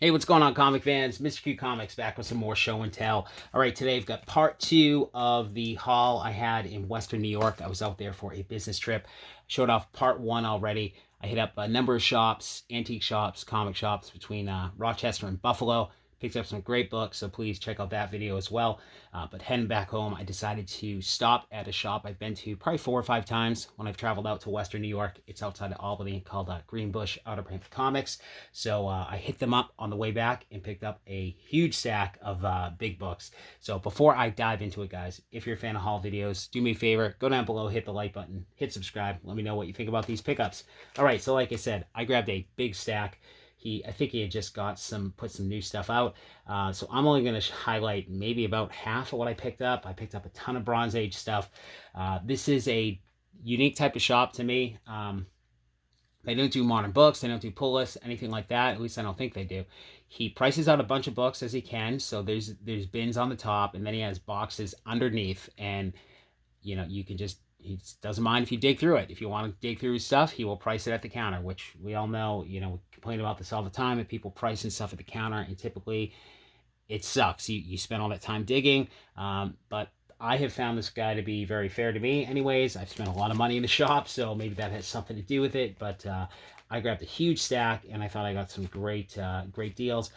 Hey, what's going on, comic fans? Mr. Q Comics back with some more show and tell. All right, today I've got part two of the haul I had in Western New York. I was out there for a business trip. Showed off part one already. I hit up a number of shops, antique shops, comic shops between Rochester and Buffalo. Picked up some great books, so please check out that video as well. But heading back home, I decided to stop at a shop I've been to probably 4 or 5 times when I've traveled out to Western New York. It's outside of Albany, called Greenbush Outer Banks Comics. So I hit them up on the way back and picked up a huge stack of big books. So before I dive into it, guys, if you're a fan of haul videos, do me a favor, go down below, hit the like button, hit subscribe. Let me know what you think about these pickups. All right, so like I said, I grabbed a big stack. I think he had just put some new stuff out. So I'm only going to highlight maybe about half of what I picked up. I picked up a ton of Bronze Age stuff. This is a unique type of shop to me. They don't do modern books. They don't do pull lists, anything like that. At least I don't think they do. He prices out a bunch of books as he can. So there's bins on the top, and then he has boxes underneath. And, you can just, he doesn't mind if you dig through it. If you want to dig through his stuff, he will price it at the counter, which we all know, we complain about this all the time, that people pricing stuff at the counter, and typically it sucks. You spend all that time digging, but I have found this guy to be very fair to me anyways. I've spent a lot of money in the shop, so maybe that has something to do with it, but I grabbed a huge stack, and I thought I got some great deals.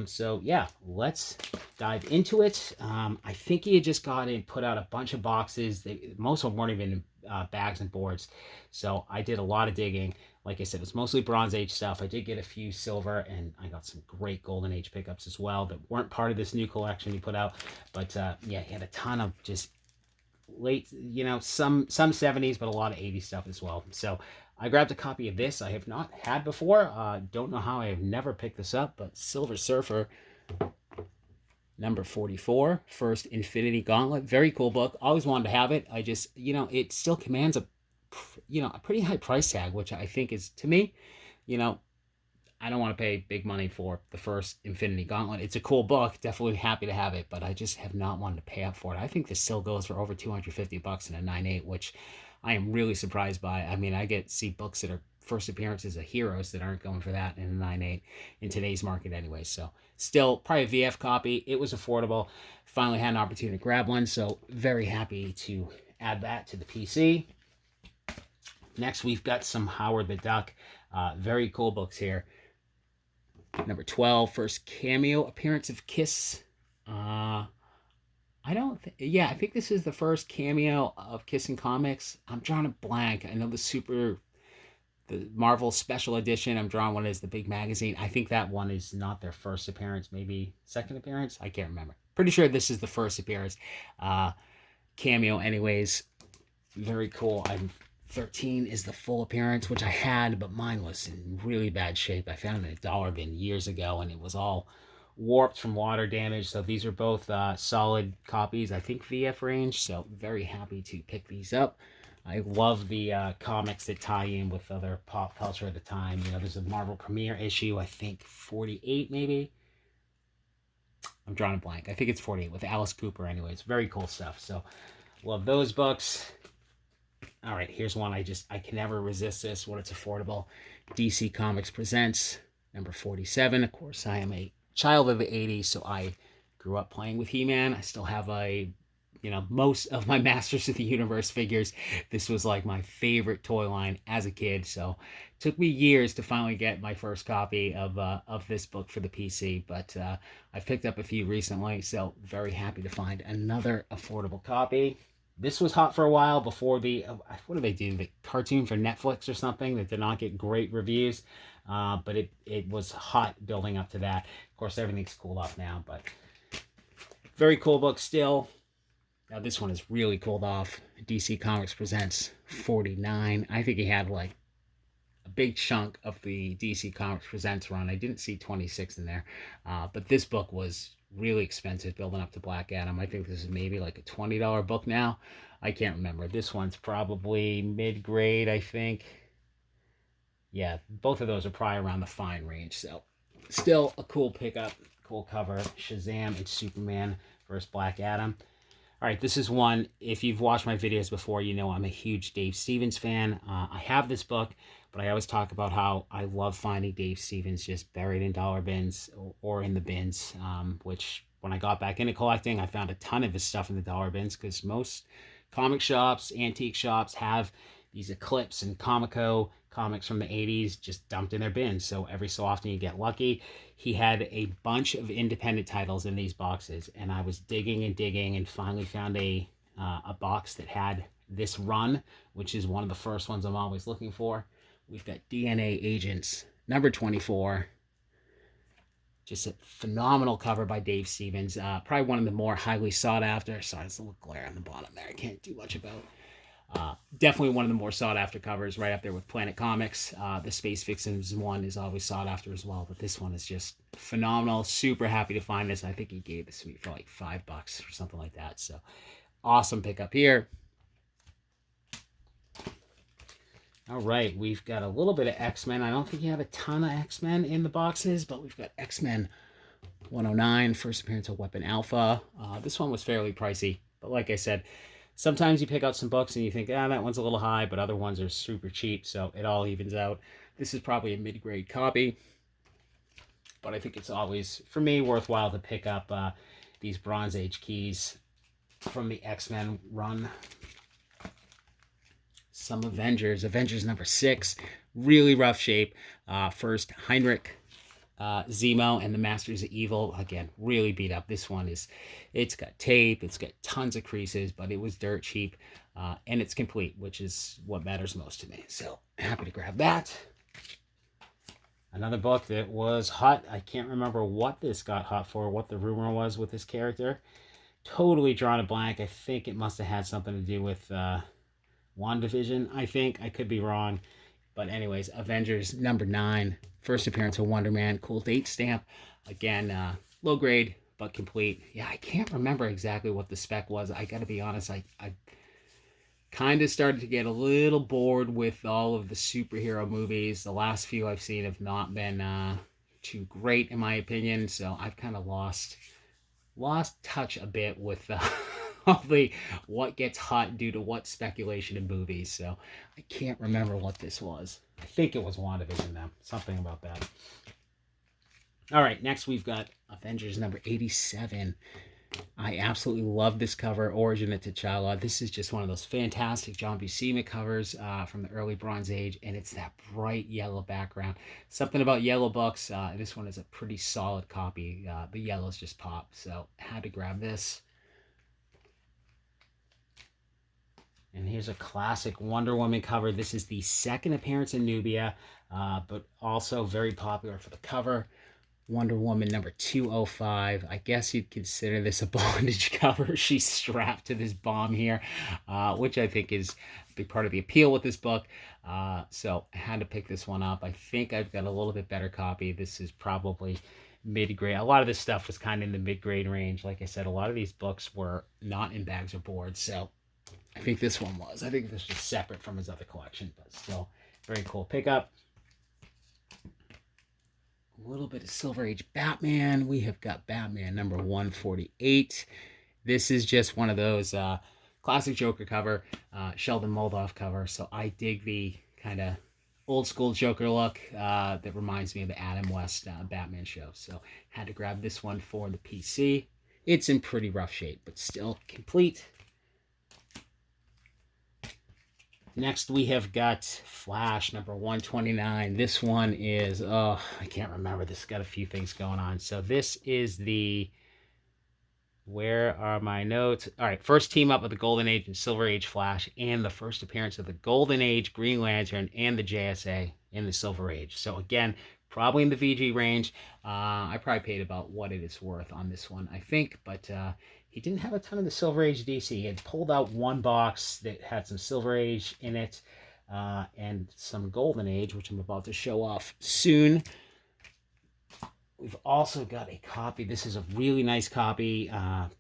So yeah, let's dive into it. I think he had just put out a bunch of boxes. Most of them weren't even bags and boards. So I did a lot of digging. Like I said, it's mostly Bronze Age stuff. I did get a few silver, and I got some great Golden Age pickups as well that weren't part of this new collection he put out. But yeah, he had a ton of just late, some 70s, but a lot of 80s stuff as well. So I grabbed a copy of this I have not had before. Don't know how I have never picked this up, but Silver Surfer number 44, First Infinity Gauntlet. Very cool book. Always wanted to have it. I just, it still commands a pretty high price tag, which I think is, to me, I don't want to pay big money for the First Infinity Gauntlet. It's a cool book. Definitely happy to have it, but I just have not wanted to pay up for it. I think this still goes for over $250 in a 9.8, which I am really surprised by. I mean, I see books that are first appearances of heroes that aren't going for that in a 9.8 in today's market anyway. So still probably a VF copy. It was affordable. Finally had an opportunity to grab one, so very happy to add that to the PC. Next, we've got some Howard the Duck. Very cool books here. Number 12, first cameo appearance of Kiss. I think this is the first cameo of Kiss in comics. I'm drawing a blank. I know the Marvel special edition I'm drawing one is the big magazine. I think that one is not their first appearance, maybe second appearance. I can't remember. Pretty sure this is the first appearance. Cameo anyways. Very cool. 13 is the full appearance, which I had, but mine was in really bad shape. I found it in a dollar bin years ago, and it was all warped from water damage. So these are both solid copies, I think VF range, so very happy to pick these up. I love the comics that tie in with other pop culture at the time. There's a Marvel premiere issue, I think 48 maybe. I'm drawing a blank. I think it's 48 with Alice Cooper anyways. Very cool stuff. So love those books. All right, here's one I can never resist this when it's affordable. DC Comics Presents, number 47. Of course, I am a child of the 80s, so I grew up playing with He-Man. I still have most of my Masters of the Universe figures. This was like my favorite toy line as a kid, so it took me years to finally get my first copy of this book for the PC, but I've picked up a few recently, so very happy to find another affordable copy. This was hot for a while before what do they do? The cartoon for Netflix or something that did not get great reviews. But it was hot building up to that. Of course, everything's cooled off now, but very cool book still. Now this one is really cooled off. DC Comics Presents 49. I think he had like a big chunk of the DC Comics Presents run. I didn't see 26 in there. But this book was really expensive building up to Black Adam. I think this is maybe like a $20 book now. I can't remember. This one's probably mid-grade, I think. Yeah, both of those are probably around the fine range. So still a cool pickup, cool cover. Shazam and Superman versus Black Adam. All right, this is one, if you've watched my videos before, you know I'm a huge Dave Stevens fan. I have this book, but I always talk about how I love finding Dave Stevens just buried in dollar bins or in the bins, which when I got back into collecting, I found a ton of his stuff in the dollar bins because most comic shops, antique shops have these Eclipse and Comico comics from the 80s just dumped in their bins. So every so often you get lucky. He had a bunch of independent titles in these boxes, and I was digging and digging and finally found a box that had this run, which is one of the first ones I'm always looking for. We've got DNA Agents, number 24. Just a phenomenal cover by Dave Stevens. Probably one of the more highly sought after. Sorry, there's a little glare on the bottom there. I can't do much about. Definitely one of the more sought after covers, right up there with Planet Comics. The Space Vixens one is always sought after as well, but this one is just phenomenal. Super happy to find this. I think he gave this to me for like $5 or something like that. So awesome pickup here. All right, we've got a little bit of X-Men. I don't think you have a ton of X-Men in the boxes, but we've got X-Men 109, first appearance of Weapon Alpha. This one was fairly pricey, but like I said, sometimes you pick out some books and you think, that one's a little high, but other ones are super cheap, so it all evens out. This is probably a mid-grade copy, but I think it's always, for me, worthwhile to pick up these Bronze Age keys from the X-Men run. Some Avengers number 6, really rough shape. First, Heinrich, Zemo, and the Masters of Evil. Again, really beat up. This one it's got tape, it's got tons of creases, but it was dirt cheap, and it's complete, which is what matters most to me. So happy to grab that. Another book that was hot. I can't remember what this got hot for, what the rumor was with this character. Totally drawn a blank. I think it must have had something to do with WandaVision, I think. I could be wrong. But anyways, Avengers number 9. First appearance of Wonder Man. Cool date stamp. Again, low grade, but complete. Yeah, I can't remember exactly what the spec was. I got to be honest. I kind of started to get a little bored with all of the superhero movies. The last few I've seen have not been too great, in my opinion. So I've kind of lost touch a bit with what gets hot due to what speculation in movies. So I can't remember what this was. I think it was WandaVision though. Something about that. All right, next we've got Avengers number 87. I absolutely love this cover, Origin of T'Challa. This is just one of those fantastic John Buscema covers from the early Bronze Age, and it's that bright yellow background. Something about yellow books. This one is a pretty solid copy. The yellows just pop, so had to grab this. And here's a classic Wonder Woman cover. This is the second appearance in Nubia, but also very popular for the cover. Wonder Woman number 205. I guess you'd consider this a bondage cover. She's strapped to this bomb here, which I think is a big part of the appeal with this book. So I had to pick this one up. I think I've got a little bit better copy. This is probably mid-grade. A lot of this stuff was kind of in the mid-grade range. Like I said, a lot of these books were not in bags or boards, so I think this one was. I think this was separate from his other collection, but still very cool pickup. A little bit of Silver Age Batman. We have got Batman number 148. This is just one of those classic Joker cover, Sheldon Moldoff cover. So I dig the kind of old school Joker look that reminds me of the Adam West Batman show. So had to grab this one for the PC. It's in pretty rough shape, but still complete. Next, we have got Flash, number 129. This one is, I can't remember. This has got a few things going on. So this is the, where are my notes? All right, first team up of the Golden Age and Silver Age Flash, and the first appearance of the Golden Age Green Lantern and the JSA in the Silver Age. So again, probably in the VG range. I probably paid about what it is worth on this one, I think, but he didn't have a ton of the Silver Age DC. He had pulled out one box that had some Silver Age in it and some Golden Age, which I'm about to show off soon. We've also got a copy. This is a really nice copy,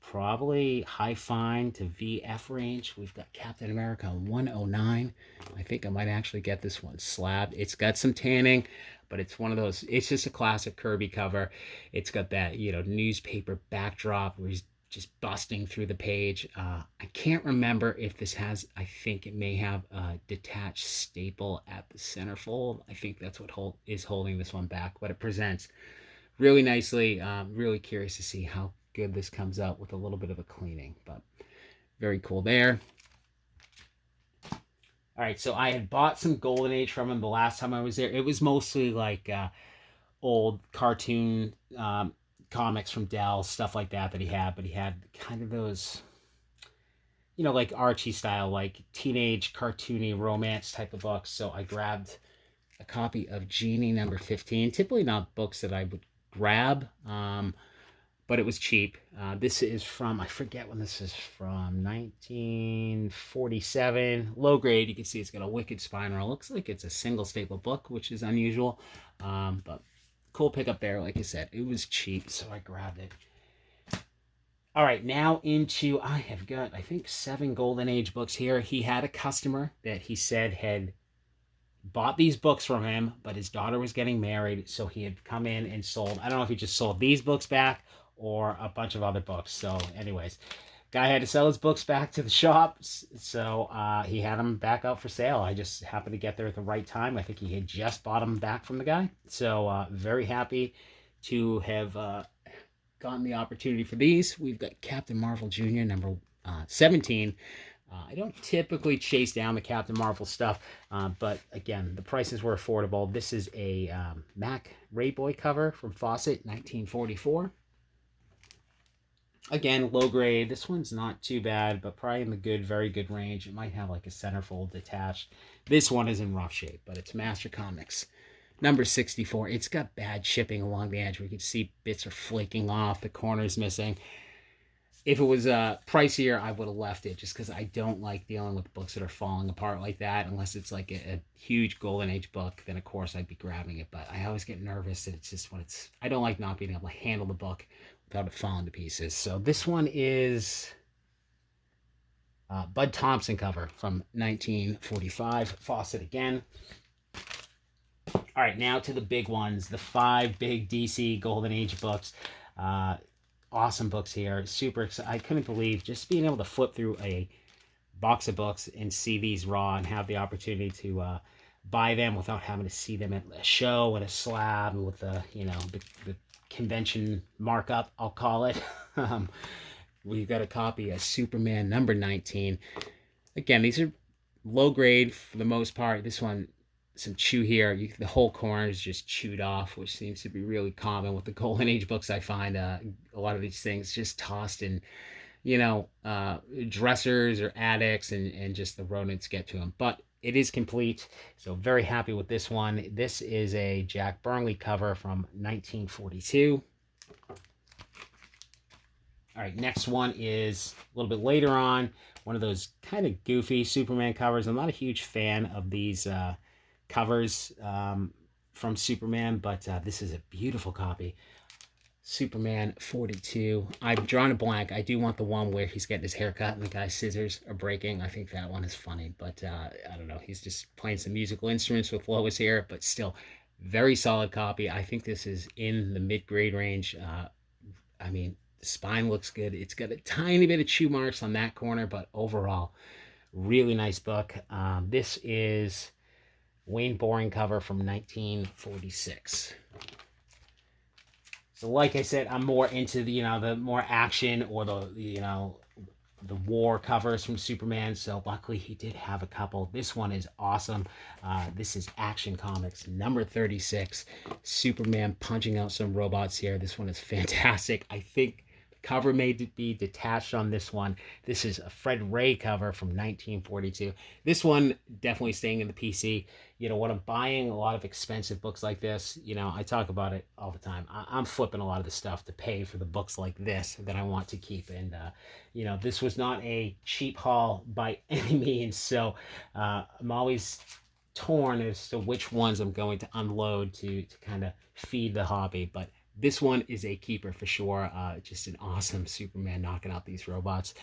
probably high fine to VF range. We've got Captain America 109. I think I might actually get this one slabbed. It's got some tanning, but it's one of those, it's just a classic Kirby cover. It's got that, newspaper backdrop where he's just busting through the page. I can't remember if this has, I think it may have a detached staple at the centerfold. I think that's what is holding this one back, but it presents really nicely. Really curious to see how good this comes out with a little bit of a cleaning, but very cool there. All right, so I had bought some Golden Age from him the last time I was there. It was mostly like old cartoon comics from Dell, stuff like that he had, but he had kind of those, like Archie style, like teenage cartoony romance type of books. So I grabbed a copy of Genie number 15. Typically not books that I would grab, but it was cheap. This is from, I forget when this is from, 1947. Low grade. You can see it's got a wicked spine roll. Looks like it's a single staple book, which is unusual. But cool pickup there. Like I said, it was cheap, so I grabbed it. All right, now into, I have got, I think, 7 Golden Age books here. He had a customer that he said had bought these books from him, but his daughter was getting married, so he had come in and sold, I don't know if he just sold these books back or a bunch of other books. So anyways, guy had to sell his books back to the shop, so he had them back out for sale. I just happened to get there at the right time. I think he had just bought them back from the guy, so very happy to have gotten the opportunity for these. We've got Captain Marvel Jr. number 17. I don't typically chase down the Captain Marvel stuff, but again, the prices were affordable. This is a Mac Rayboy cover from Fawcett, 1944. Again, low grade. This one's not too bad, but probably in the good, very good range. It might have like a centerfold detached. This one is in rough shape, but it's Master Comics. Number 64. It's got bad chipping along the edge. We can see bits are flaking off. The corner's missing. If it was pricier, I would have left it, just because I don't like dealing with books that are falling apart like that. Unless it's like a huge Golden Age book, then of course I'd be grabbing it. But I always get nervous that it's just when it's, I don't like not being able to handle the book without it falling to pieces. So this one is Bud Thompson cover from 1945. Fawcett again. All right, now to the big ones, the 5 big DC Golden Age books. Awesome books here. Super excited. I couldn't believe just being able to flip through a box of books and see these raw and have the opportunity to buy them without having to see them at a show and a slab with the, the convention markup, I'll call it. We've got a copy of Superman number 19. Again, these are low grade for the most part. This one, some chew here. The whole corner is just chewed off, which seems to be really common with the Golden Age books. I find a lot of these things just tossed in, dressers or attics, and just the rodents get to them. But it is complete, so very happy with this one. This is a Jack Burnley cover from 1942. All right, next one is a little bit later on. One of those kind of goofy Superman covers. I'm not a huge fan of these covers from Superman, but this is a beautiful copy. Superman 42. I've drawn a blank. I do want the one where he's getting his hair cut and the guy's scissors are breaking. I think that one is funny, but I don't know. He's just playing some musical instruments with Lois here, but still very solid copy. I think this is in the mid-grade range. I mean, the spine looks good. It's got a tiny bit of chew marks on that corner, but overall, really nice book. This is Wayne Boring cover from 1946. So like I said, I'm more into the, the more action or the war covers from Superman. So luckily he did have a couple. This one is awesome. This is Action Comics number 36. Superman punching out some robots here. This one is fantastic. I think cover may be detached on this one. This is a Fred Ray cover from 1942. This one definitely staying in the PC. When I'm buying a lot of expensive books like this, I talk about it all the time. I'm flipping a lot of the stuff to pay for the books like this that I want to keep. And, this was not a cheap haul by any means. So I'm always torn as to which ones I'm going to unload to kind of feed the hobby. But this one is a keeper for sure. Just an awesome Superman knocking out these robots.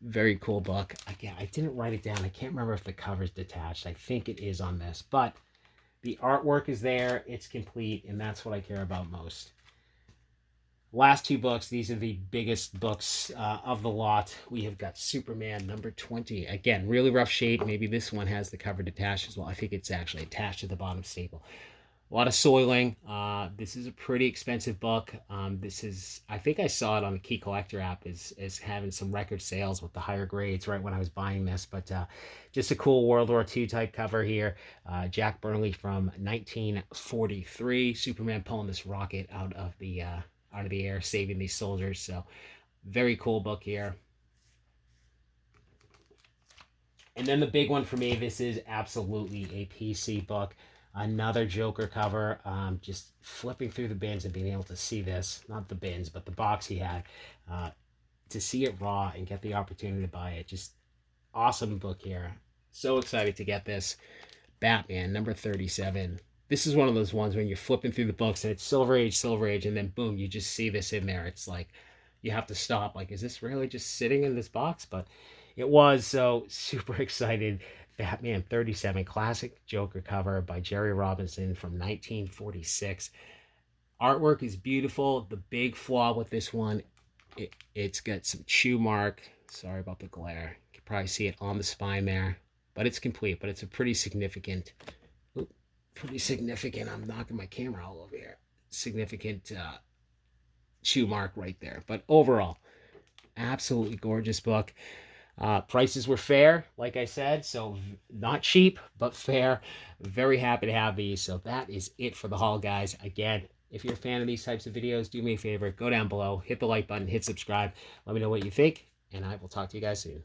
Very cool book. Again, I didn't write it down. I can't remember if the cover's detached. I think it is on this. But the artwork is there. It's complete. And that's what I care about most. Last two books, these are the biggest books of the lot. We have got Superman number 20. Again, really rough shape. Maybe this one has the cover detached as well. I think it's actually attached to the bottom staple. A lot of soiling. This is a pretty expensive book. This is, I think I saw it on the Key Collector app as having some record sales with the higher grades right when I was buying this. But just a cool World War II type cover here. Jack Burnley from 1943. Superman pulling this rocket out of the air, saving these soldiers. So very cool book here. And then the big one for me, this is absolutely a PC book. Another Joker cover. Just flipping through the bins and being able to see this, not the bins, but the box he had, to see it raw and get the opportunity to buy it. Just awesome book here. So excited to get this. Batman number 37. This is one of those ones when you're flipping through the books and it's Silver Age, and then boom, you just see this in there. It's like you have to stop. Like, is this really just sitting in this box? But it was. So super excited. Batman 37, classic Joker cover by Jerry Robinson from 1946. Artwork is beautiful. The big flaw with this one, it's got some chew mark. Sorry about the glare. You can probably see it on the spine there, but it's complete. But it's a pretty significant, I'm knocking my camera all over here. Significant chew mark right there. But overall, absolutely gorgeous book. Prices were fair, like I said, so not cheap, but fair. Very happy to have these. So that is it for the haul, guys. Again, if you're a fan of these types of videos, do me a favor, go down below, hit the like button, hit subscribe. Let me know what you think, and I will talk to you guys soon.